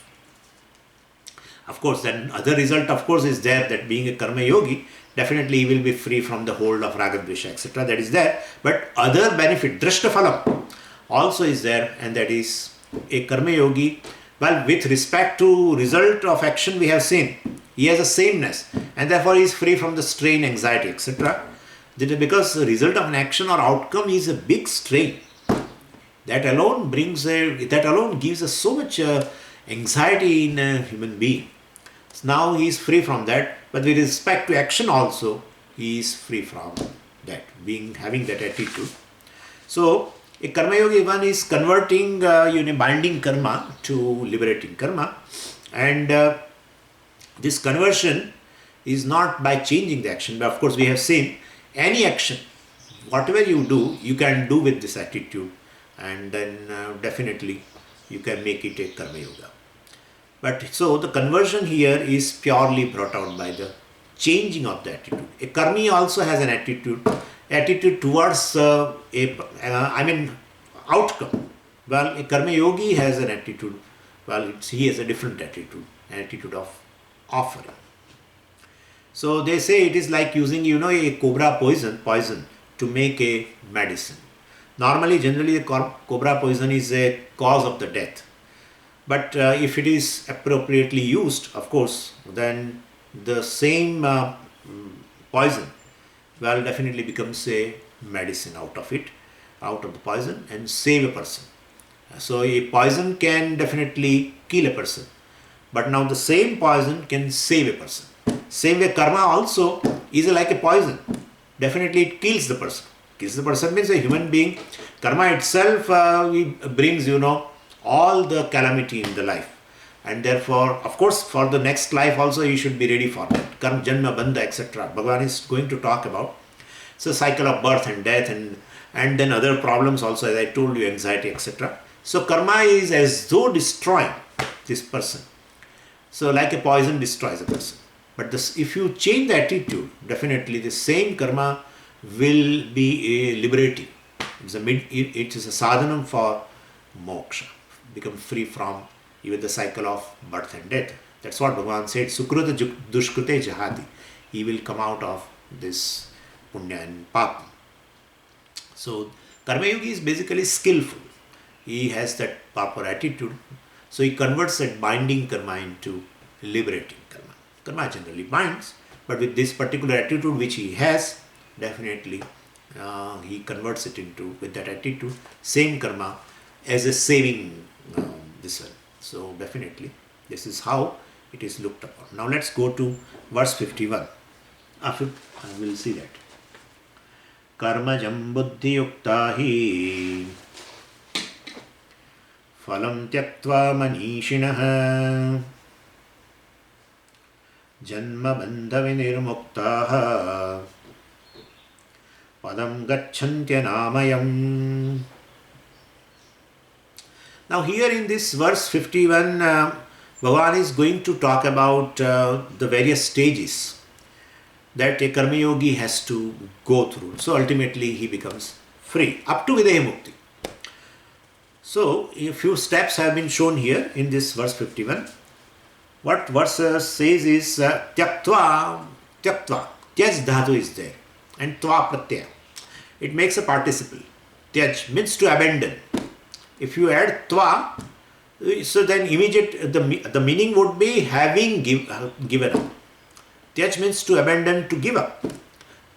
Of course, then other result, of course, is there, that being a karma yogi, definitely he will be free from the hold of raga, dvesha, etc. That is there. But other benefit, drashtafalam, also is there, and that is a karma yogi. Well, with respect to result of action, we have seen he has a sameness, and therefore he is free from the strain, anxiety, etc. Because the result of an action or outcome is a big strain. That alone gives us so much anxiety in a human being. So now he is free from that, but with respect to action also, he is free from that, having that attitude. So a karma yogi one is converting binding karma to liberating karma, and this conversion is not by changing the action, but of course we have seen any action, whatever you do, you can do with this attitude. And then definitely you can make it a karma yoga. But so the conversion here is purely brought out by the changing of the attitude. A karmi also has an attitude towards outcome. Well, a karma yogi has an attitude. Well, he has a different attitude, an attitude of offering. So they say it is like using a cobra poison to make a medicine. Normally, generally, the cobra poison is a cause of the death. But if it is appropriately used, of course, then the same poison, well, definitely becomes a medicine out of the poison, and save a person. So a poison can definitely kill a person. But now the same poison can save a person. Same way, karma also is like a poison. Definitely it kills the person. Kills the person means a human being. Karma itself brings, all the calamity in the life. And therefore, of course, for the next life also you should be ready for that. Karma, janma, bandha, etc. Bhagavan is going to talk about. So cycle of birth and death, and then other problems also, as I told you, anxiety, etc. So karma is as though destroying this person. So like a poison destroys a person. But this, if you change the attitude, definitely the same karma will be liberating. It is a sadhanam for moksha, become free from even the cycle of birth and death. That's what Bhagavan said, Sukruta Dushkrute Jahati. He will come out of this punya and papa. So Karma Yogi is basically skillful. He has that proper attitude. So he converts that binding karma into liberating karma. Karma generally binds, but with this particular attitude which he has, definitely he converts it into, with that attitude, same karma as a saving this one. So definitely this is how it is looked upon. Now let's go to verse 51. After I will see that. Karmajam buddhi yukta hi phalam tyaktva manishinaha janma bandha vinirmuktaha padam gacchantya. Now here in this verse 51, Bhagavan is going to talk about the various stages that a Karma Yogi has to go through. So ultimately he becomes free, up to Videha Mukti. So a few steps have been shown here in this verse 51. What verse says is Tyaktva, Tyaj dhatu is there, and Tva pratyaya. It makes a participle. Tyaj means to abandon. If you add Tva, so then immediate the meaning would be having given up. Tyaj means to abandon, to give up.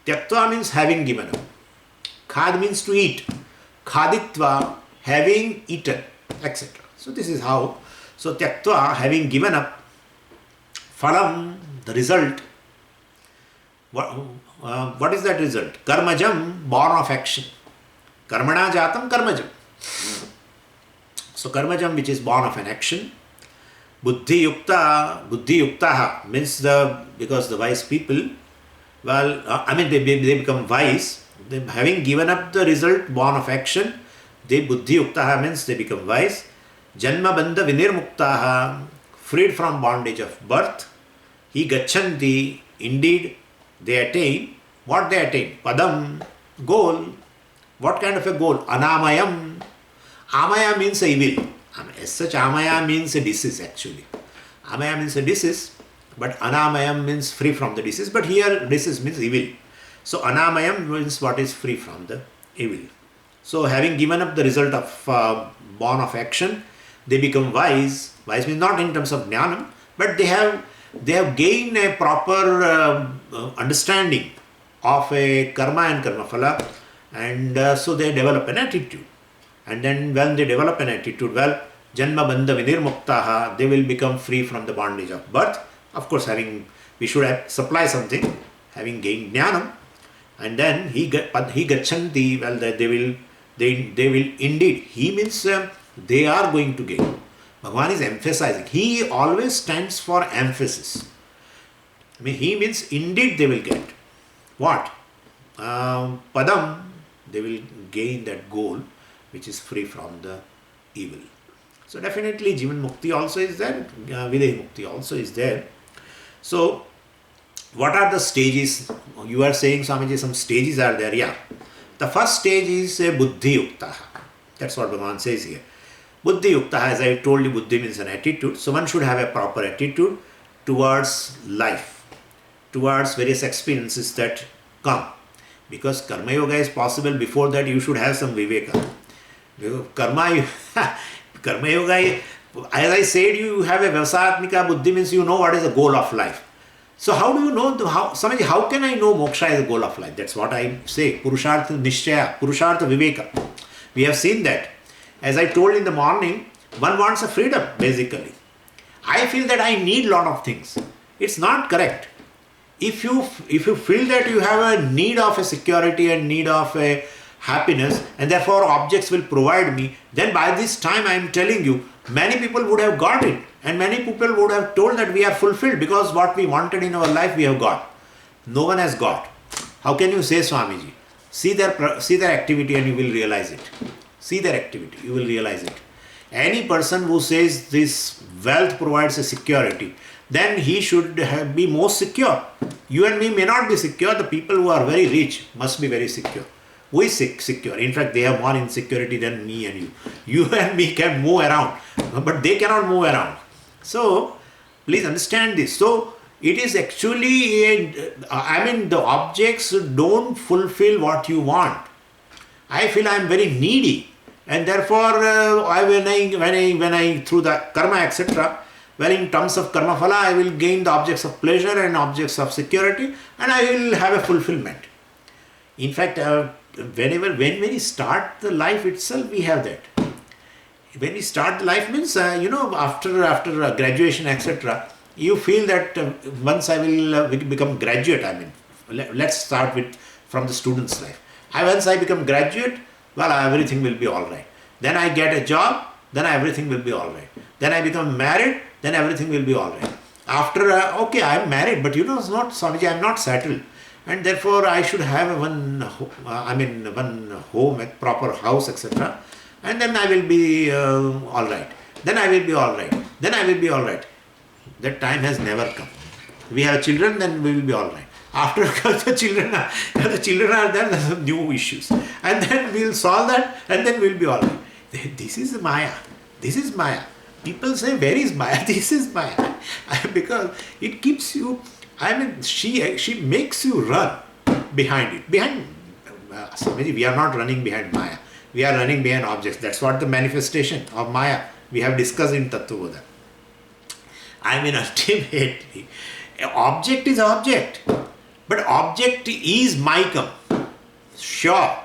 Tyaktva means having given up. Khad means to eat. Khaditva, having eaten, etc. So this is how. So Tyaktva, having given up. Phalam, the result. What is that result? Karmajam, born of action. Karmana jatam karmajam. So Karmajam, which is born of an action. Buddhi yuktaha means because the wise people, they become wise. They, having given up the result born of action, they buddhi yuktaha means they become wise. Janma bandha vinirmuktaha, freed from bondage of birth. He gacchanti, indeed they attain. What they attain? Padam, goal. What kind of a goal? Anamayam. Amaya means a evil. As such, Amaya means a disease actually. Amaya means a disease, but Anamayam means free from the disease. But here disease means evil. So Anamayam means what is free from the evil. So having given up the result of born of action, they become wise. Wise means not in terms of jnanam, but they have gained a proper understanding of a karma and karma phala, and so they develop an attitude. And then when they develop an attitude, janma bandha vinirmuktaha, they will become free from the bondage of birth. Of course, we should have supply something, having gained jnanam, and then he gacchanti, they will indeed. He means they are going to gain. Bhagavan is emphasizing. He always stands for emphasis. He means indeed they will get. What? Padam, they will gain that goal, which is free from the evil. So definitely Jivan Mukti also is there, Videha Mukti also is there. So what are the stages? You are saying, Swamiji, some stages are there. Yeah. The first stage is Buddhi Yuktaha. That's what Bhagavan says here. Buddhi Yuktaha, as I told you, Buddhi means an attitude. So one should have a proper attitude towards life, towards various experiences that come. Because Karma Yoga is possible, before that you should have some Viveka. Karma Yoga, as I said, you have a Vyavasayatmika Buddhi, means you know what is the goal of life. So how do you know, Swamiji, how can I know moksha is the goal of life? That's what I say, Purushartha Nishchaya, Purushartha Viveka. We have seen that. As I told in the morning, one wants a freedom, basically. I feel that I need a lot of things. It's not correct. If you feel that you have a need of a security and need of a happiness, and therefore objects will provide me, then by this time I am telling you, many people would have got it, and many people would have told that we are fulfilled because what we wanted in our life we have got. No one has got. How can you say, Swamiji? See their activity and you will realize it. See their activity, you will realize it. Any person who says this wealth provides a security, then he should be most secure. You and me may not be secure. The people who are very rich must be very secure. Who is secure? In fact, they have more insecurity than me and you. You and me can move around, but they cannot move around. So, please understand this. So, it is actually, the objects don't fulfill what you want. I feel I am very needy, and therefore, when I through the karma, etc., well, in terms of karma phala, I will gain the objects of pleasure and objects of security, and I will have a fulfillment. In fact, when we start the life itself, we have that. When we start the life means, after graduation, etc., you feel that once I will become graduate, let's start with from the student's life. Once I become graduate, well, everything will be all right. Then I get a job, then everything will be all right. Then I become married, then everything will be all right. After, I am married, but it's not, Swamiji, I am not settled. And therefore, I should have one home, a proper house, etc. And then I will be all right. Then I will be all right. Then I will be all right. That time has never come. We have children, then we will be all right. After the children are there, there are new issues. And then we will solve that, and then we will be all right. This is Maya. This is Maya. People say, where is Maya? This is Maya. Because it keeps you, she makes you run behind it. Swamiji, we are not running behind Maya. We are running behind objects. That's what the manifestation of Maya we have discussed in Tattvabodha. Ultimately, object is object. But object is Mayakam. Sure.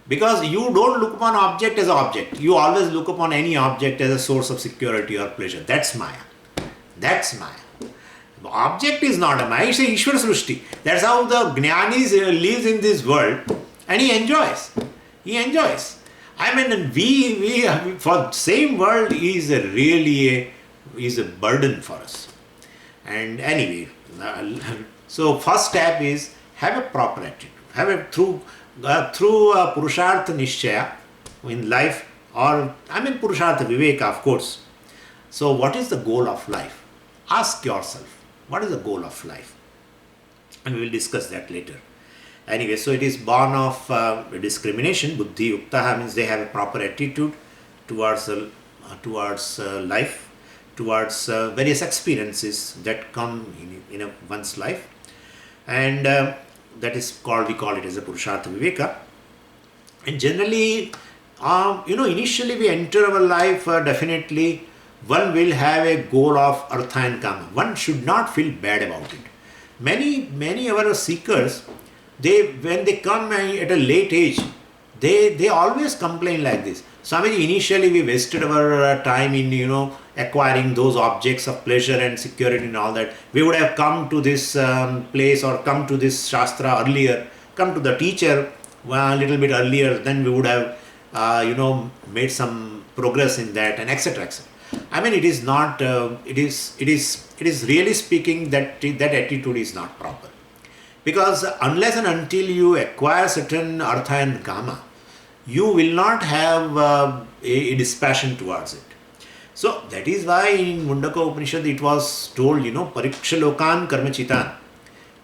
Because you don't look upon object as object. You always look upon any object as a source of security or pleasure. That's Maya. That's Maya. The object is not a Maya. It's a Ishvara Srushti. That's how the Jnani lives in this world, and he enjoys. He enjoys. We for same world is really a burden for us. And anyway, so first step is have a proper attitude. Through Purushartha Nishchaya in life, or Purushartha Viveka, of course. So what is the goal of life? Ask yourself, what is the goal of life? And we will discuss that later. Anyway, so it is born of discrimination. Buddhi Yuktaha means they have a proper attitude towards life, towards various experiences that come in one's life. And that is called, we call it as a Purushartha Viveka. And generally, initially we enter our life, definitely one will have a goal of Artha and Kama. One should not feel bad about it. Many of our seekers, when they come at a late age, they always complain like this. Swamiji, initially we wasted our time in, acquiring those objects of pleasure and security and all that. We would have come to this place or come to this Shastra earlier, come to the teacher a little bit earlier, then we would have, made some progress in that, and etc. etc. It is not, it is really speaking that attitude is not proper. Because unless and until you acquire certain Artha and Kama, you will not have a dispassion towards it. So that is why in Mundaka Upanishad it was told, Pariksha Lokan Karma Chitan.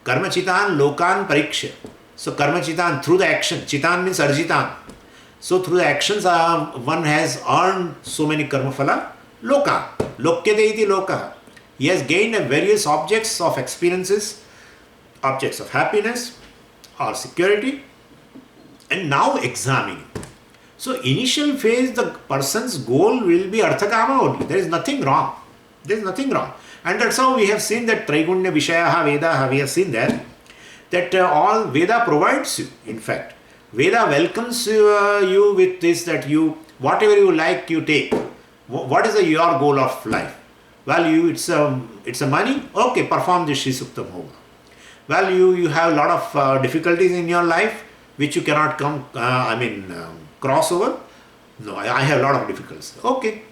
Karma Chitan Lokan Pariksha. So Karma Chitan, through the action, Chitan means Arjitan. So through the actions one has earned so many Karma Phala. Loka. Lokyate iti Loka. He has gained various objects of experiences, objects of happiness or security, and now examining. So initial phase, the person's goal will be Arthakama only. There is nothing wrong. There is nothing wrong. And that's how we have seen that Traigunya Vishayaha Vedaha, we have seen that all Veda provides you, in fact. Veda welcomes you with this, that you, whatever you like, you take. What is your goal of life? Well, it's a money. Okay, perform this Shri Suktam Homa. Well, you have a lot of difficulties in your life, which you cannot cross over. No, I have a lot of difficulties. Okay,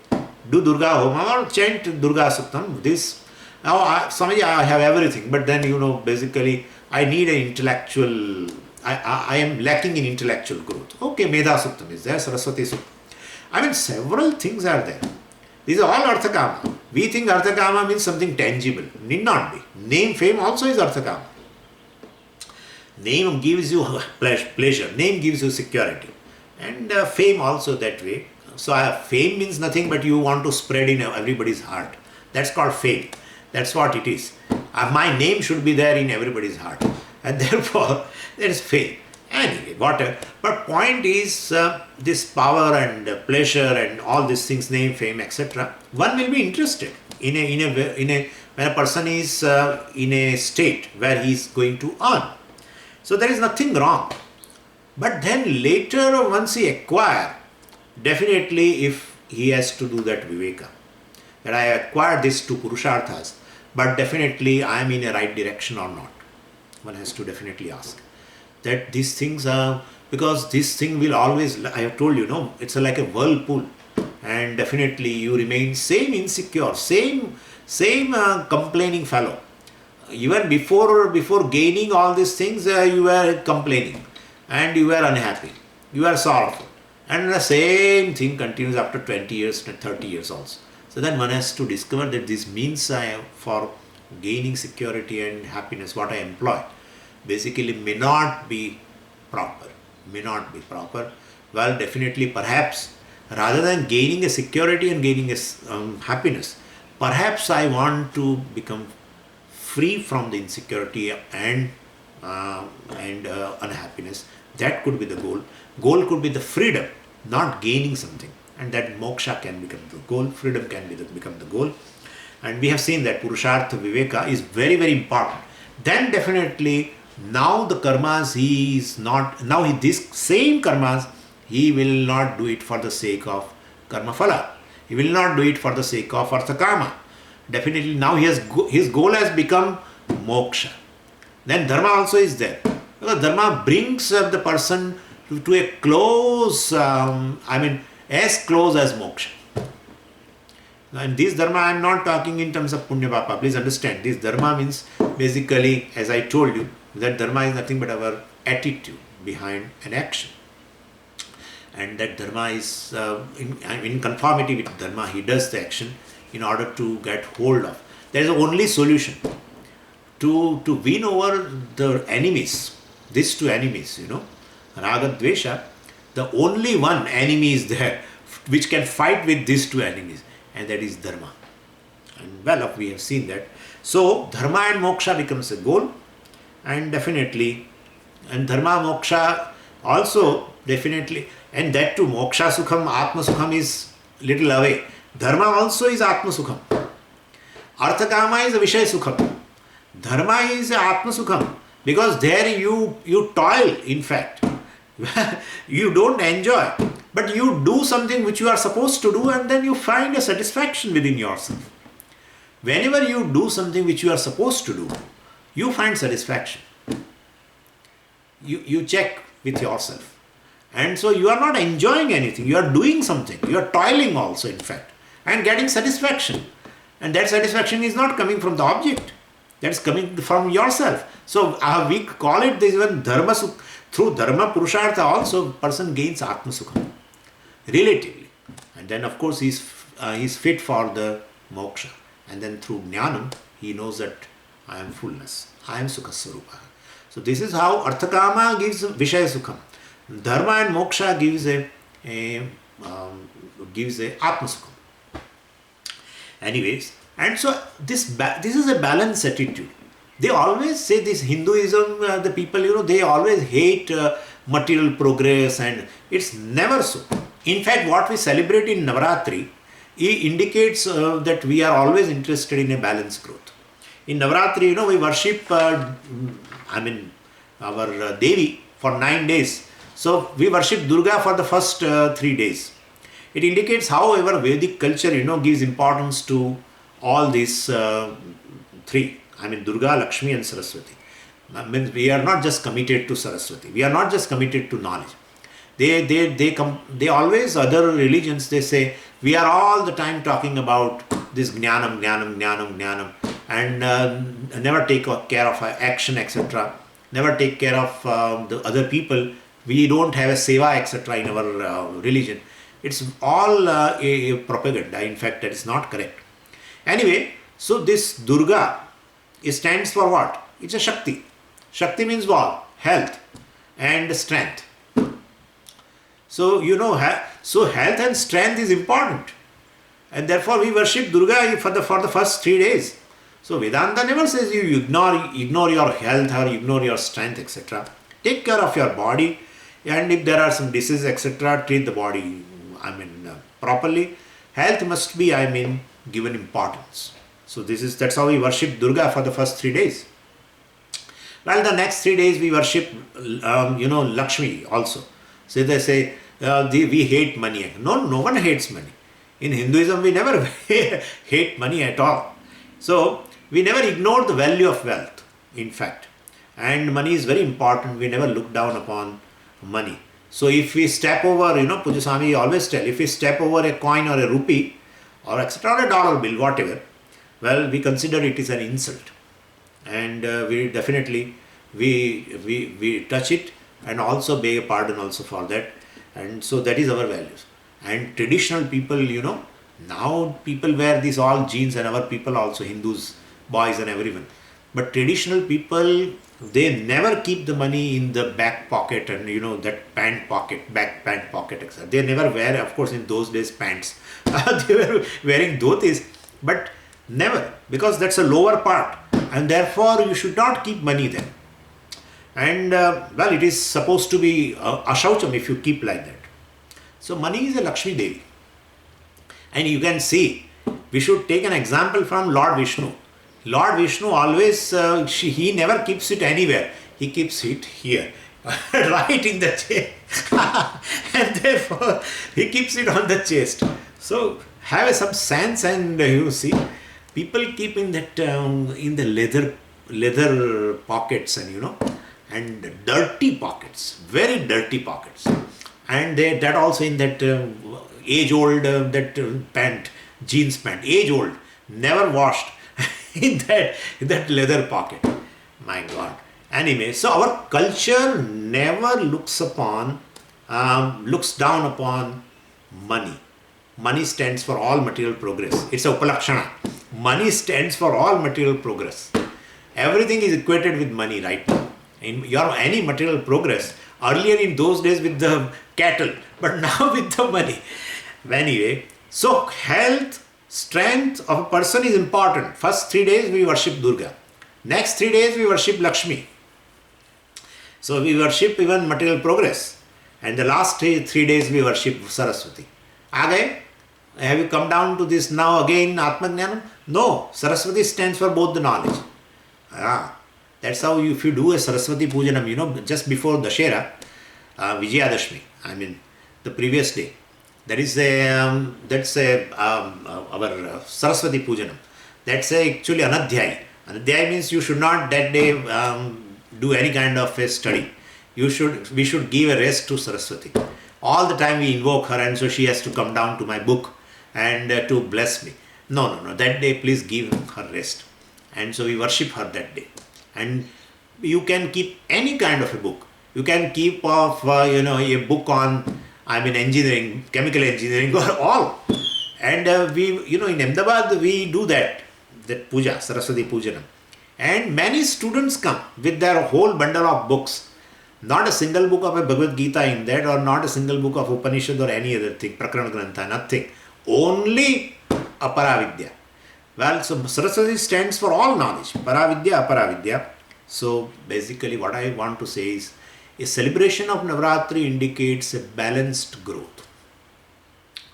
do Durga Homa or chant Durga Suktam. This, now Swamiji, I have everything, but then basically I need an intellectual, I am lacking in intellectual growth. Okay, Medha Suktam is there, Saraswati Suktam. I mean, several things are there. These are all Arthakama. We think Arthakama means something tangible. Need not be. Name, fame also is Arthakama. Name gives you pleasure. Name gives you security. And fame also that way. So fame means nothing but you want to spread in everybody's heart. That's called fame. That's what it is. My name should be there in everybody's heart. And therefore, there is fame. Anyway, whatever. But point is, this power and pleasure and all these things, name, fame, etc. One will be interested when a person is in a state where he is going to earn. So there is nothing wrong. But then later, once he acquire, definitely if he has to do that viveka, that I acquired these two purusharthas, but definitely I am in a right direction or not. One has to definitely ask. That these things are, because this thing will always, I have told you, no, it's like a whirlpool, and definitely you remain same insecure, same complaining fellow. Even before gaining all these things, you were complaining, and you were unhappy, you are sorrowful, and the same thing continues after 20 years, 30 years also. So then one has to discover that this means for gaining security and happiness, what I employ basically may not be proper. Well, definitely, perhaps, rather than gaining a security and gaining a happiness, perhaps I want to become free from the insecurity and unhappiness. That could be the goal. Goal could be the freedom, not gaining something. And that moksha can become the goal, freedom can become the goal. And we have seen that Purushartha Viveka is very, very important. Then definitely, now the karmas, this same karmas, he will not do it for the sake of karma phala. He will not do it for the sake of arthakama. Definitely now his goal has become moksha. Then dharma also is there. Because dharma brings the person to a close, as close as moksha. And this dharma, I am not talking in terms of punya papa. Please understand, this dharma means basically, as I told you, that dharma is nothing but our attitude behind an action. And that dharma is in conformity with dharma, he does the action in order to get hold of. There is the only solution to win over the enemies, these two enemies, Raga, Dvesha. The only one enemy is there which can fight with these two enemies, and that is dharma. And well, we have seen that. So dharma and moksha becomes a goal, and definitely, and dharma moksha also definitely, and that too, moksha sukham, atma sukham is little away. Dharma also is atma sukham. Arthakama is a vishaya sukham. Dharma is atma sukham, because there you toil, in fact. You don't enjoy, but you do something which you are supposed to do, and then you find a satisfaction within yourself. Whenever you do something which you are supposed to do, you find satisfaction. You check with yourself. And so you are not enjoying anything, you are doing something, you are toiling also, in fact, and getting satisfaction. And that satisfaction is not coming from the object, that is coming from yourself. So we call it this even dharma sukha. Through dharma purushartha also, person gains atma sukha, relatively. And then of course he is fit for the moksha. And then through jnanam, he knows that I am fullness, I am sukha sarupa. So this is how arthakama gives vishaya sukham. Dharma and moksha gives a atma sukham. Anyways, and so this is a balanced attitude. They always say this Hinduism, the people, they always hate material progress, and it's never so. In fact, what we celebrate in Navaratri, it indicates that we are always interested in a balanced growth. In Navaratri, we worship, our Devi for 9 days. So we worship Durga for the first 3 days. It indicates how our Vedic culture, gives importance to all these three. Durga, Lakshmi and Saraswati. Means we are not just committed to Saraswati. We are not just committed to knowledge. They always, other religions, they say, we are all the time talking about this jnanam, and never take care of action, etc. Never take care of the other people. We don't have a seva, etc. in our religion. It's all a propaganda. In fact, that is not correct. Anyway, so this Durga, it stands for what? It's a Shakti. Shakti means what? Health and strength. So, so health and strength is important. And therefore we worship Durga for the first 3 days. So Vedanta never says you ignore your health or ignore your strength, etc. Take care of your body, and if there are some diseases, etc., treat the body, properly. Health must be, given importance. So that's how we worship Durga for the first 3 days. Well, the next 3 days we worship, Lakshmi also. So they say, we hate money. No one hates money. In Hinduism, we never hate money at all. So, we never ignore the value of wealth, in fact. And money is very important. We never look down upon money. So, if we step over, Puja Swami always tell, if we step over a coin or a rupee, or etc., or a dollar bill, whatever, well, we consider it is an insult. And we definitely, we touch it and also beg a pardon also for that. And so that is our values. And traditional people, now people wear these all jeans, and our people also, Hindus, boys and everyone. But traditional people, they never keep the money in the back pocket and that pant pocket, back pant pocket, etc. They never wear, of course, in those days pants. They were wearing dhotis, but never, because that's a lower part, and therefore you should not keep money there. And well, it is supposed to be ashaucham if you keep like that. So money is a Lakshmi Devi. And you can see, we should take an example from Lord Vishnu. Lord Vishnu always, he never keeps it anywhere. He keeps it here, right in the chest. And therefore, he keeps it on the chest. So have some sense, and you see, people keep in that, in the leather pockets, and dirty pockets, very dirty pockets. And that also in that age-old pant, jeans pant, age-old, never washed, in that leather pocket. My God. Anyway, so our culture never looks down upon money. Money stands for all material progress. It's a upalakshana. Money stands for all material progress. Everything is equated with money right now. In any material progress, earlier in those days with the cattle, but now with the money. Anyway, so health, strength of a person is important. First 3 days we worship Durga. Next 3 days we worship Lakshmi. So we worship even material progress. And the last 3 days we worship Saraswati. Again, have you come down to this now again, Atmajnanam? No, Saraswati stands for both the knowledge. That's how if you do a Saraswati Pujanam, just before Dashera, Vijayadashmi, the previous day, that's our Saraswati Pujanam. That's actually Anadhyay. Anadhyay means you should not that day do any kind of a study. We should give a rest to Saraswati. All the time we invoke her, and so she has to come down to my book and to bless me. No. That day please give her rest. And so we worship her that day. And you can keep any kind of a book. You can keep a book on engineering, chemical engineering, or all. And we, in Ahmedabad, we do that puja, Saraswati Pujanam. And many students come with their whole bundle of books. Not a single book of a Bhagavad Gita in that, or not a single book of Upanishad or any other thing, Prakarana Grantha, nothing. Only Aparavidya. Well, so Saraswati stands for all knowledge, Paravidya, Aparavidya. So basically what I want to say is, a celebration of Navratri indicates a balanced growth.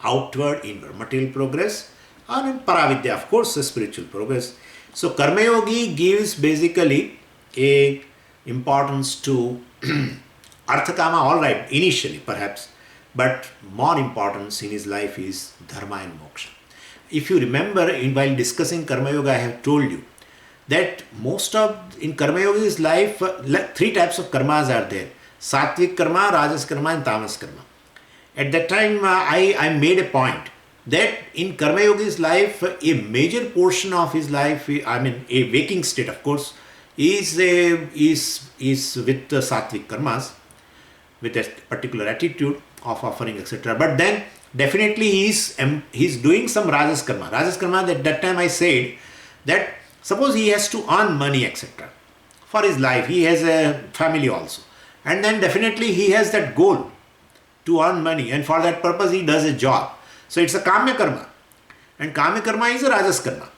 Outward, inward, material progress, and Paravidya, of course, a spiritual progress. So Karma Yogi gives basically a importance to Arthakama, all right, initially perhaps, but more importance in his life is Dharma and Moksha. If you remember, while discussing Karma Yoga, I have told you that in Karma Yogi's life, 3 types of karmas are there. Sattvic karma, Rajas karma, and Tamas karma. At that time, I made a point that in Karma Yogi's life, a major portion of his life, a waking state, of course, is with Sattvic karmas, with a particular attitude. of offering, etc. But then definitely he's doing some rajas karma. Rajas karma, that time I said that suppose he has to earn money, etc. for his life. He has a family also. And then definitely he has that goal to earn money, and for that purpose he does a job. So it's a kamya karma. And kamya karma is a rajas karma.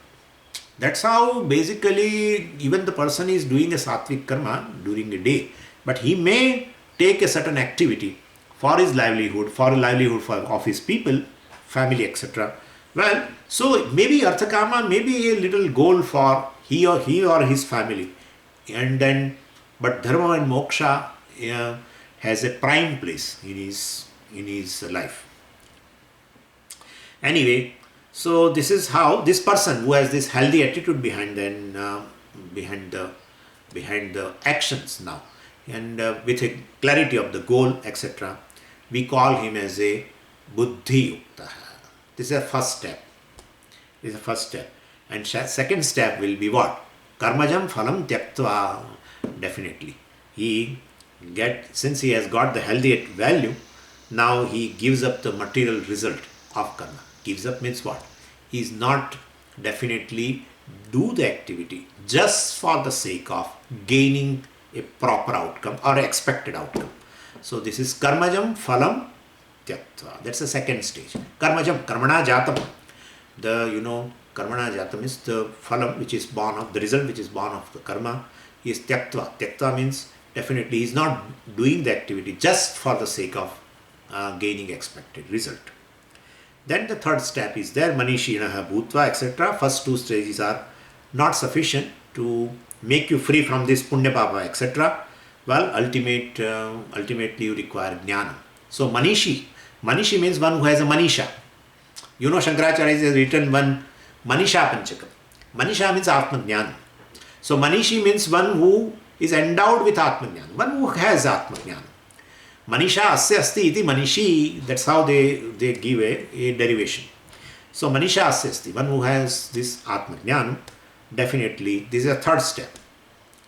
That's how basically even the person is doing a sattvic karma during a day. But he may take a certain activity for his livelihood, of his people, family, etc. Well, so maybe arthakama may be a little goal for he or his family. And then, but dharma and moksha has a prime place in his life. Anyway, so this is how this person who has this healthy attitude behind the actions now, and with a clarity of the goal, etc. We call him as a buddhi yukta. This is a first step. And second step will be what? Karmajam phalam tyaktva. Definitely. Since he has got the healthy value, now he gives up the material result of karma. Gives up means what? He is not definitely do the activity just for the sake of gaining a proper outcome or expected outcome. So this is karmajam phalam tyaktva. That's the second stage. Karmajam, karmana jatam. Karmana jatam is the phalam which is born of the result, which is born of the karma, is tyaktva. Tyaktva means definitely he is not doing the activity just for the sake of gaining expected result. Then the third step is there, manishinaha bhutva, etc. First two stages are not sufficient to make you free from this punya papa, etc. Well, ultimately you require jnana. So manishi means one who has a manisha. Shankaracharya has written one manisha panchakam. Manisha means atma jnana. So manishi means one who is endowed with atma jnana, one who has atma jnana. Manisha asya asti iti manishi, that's how they give a derivation. So manisha asya asti, one who has this atma jnana, definitely this is a third step.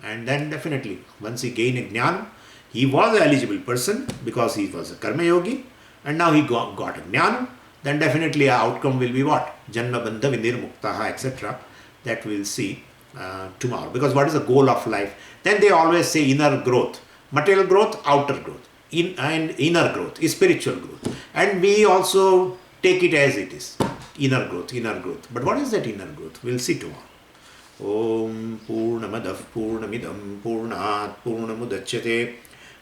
And then definitely once he gained a jnana, he was an eligible person because he was a karma yogi, and now he got a jnana, then definitely our outcome will be what? Janma bandha vinirmuktaha, etc. That we'll see tomorrow. Because what is the goal of life? Then they always say inner growth, material growth, outer growth. And inner growth is spiritual growth, and we also take it as it is, inner growth. But what is that inner growth? We'll see tomorrow. Om Purnamadav Purnamidam Purnat Purnamudachyate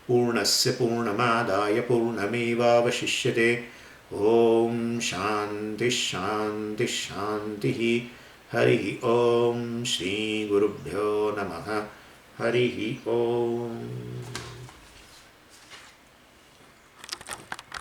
Purnasya Purnamadaya Purnameva Vashishyate. Om Shanti Shanti Shanti. Hari Om Shri Gurubhyo Namaha. Hari Om.